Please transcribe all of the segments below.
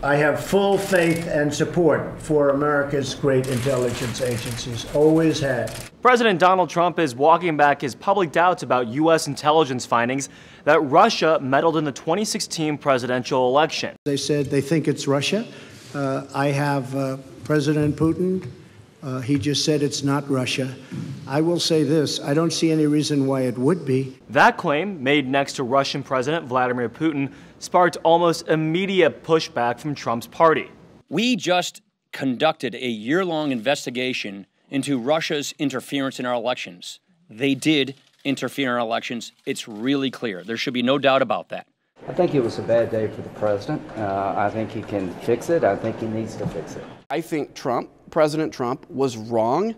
I have full faith and support for America's great intelligence agencies, always had. President Donald Trump is walking back his public doubts about U.S. intelligence findings that Russia meddled in the 2016 presidential election. They said they think it's Russia. I have President Putin. He just said it's not Russia. I will say this, I don't see any reason why it would be. That claim, made next to Russian President Vladimir Putin, sparked almost immediate pushback from Trump's party. We just conducted a year-long investigation into Russia's interference in our elections. They did interfere in our elections. It's really clear. There should be no doubt about that. I think it was a bad day for the president. I think he can fix it. I think he needs to fix it. I think President Trump was wrong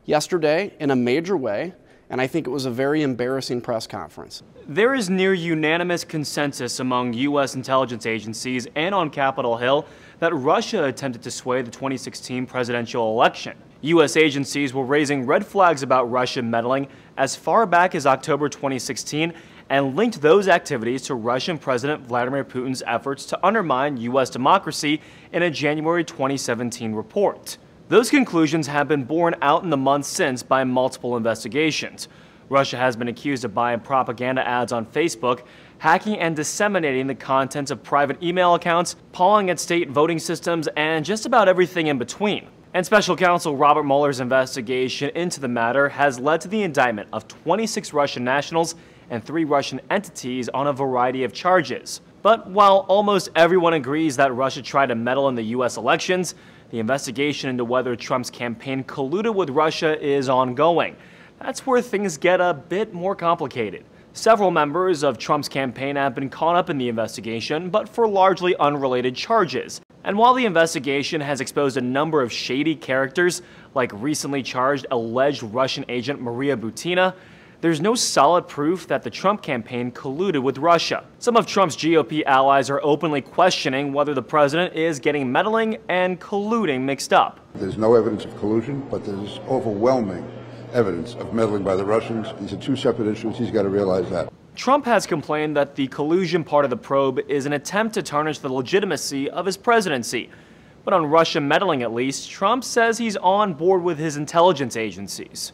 yesterday in a major way, and I think it was a very embarrassing press conference. There is near unanimous consensus among U.S. intelligence agencies and on Capitol Hill that Russia attempted to sway the 2016 presidential election. U.S. agencies were raising red flags about Russian meddling as far back as October 2016 and linked those activities to Russian President Vladimir Putin's efforts to undermine U.S. democracy in a January 2017 report. Those conclusions have been borne out in the months since by multiple investigations. Russia has been accused of buying propaganda ads on Facebook, hacking and disseminating the contents of private email accounts, pawing at state voting systems, and just about everything in between. And Special Counsel Robert Mueller's investigation into the matter has led to the indictment of 26 Russian nationals and 3 Russian entities on a variety of charges. But while almost everyone agrees that Russia tried to meddle in the U.S. elections, the investigation into whether Trump's campaign colluded with Russia is ongoing. That's where things get a bit more complicated. Several members of Trump's campaign have been caught up in the investigation, but for largely unrelated charges. And while the investigation has exposed a number of shady characters, like recently charged alleged Russian agent Maria Butina, there's no solid proof that the Trump campaign colluded with Russia. Some of Trump's GOP allies are openly questioning whether the president is getting meddling and colluding mixed up. There's no evidence of collusion, but there's overwhelming evidence of meddling by the Russians. These are 2 separate issues. He's got to realize that. Trump has complained that the collusion part of the probe is an attempt to tarnish the legitimacy of his presidency. But on Russia meddling at least, Trump says he's on board with his intelligence agencies.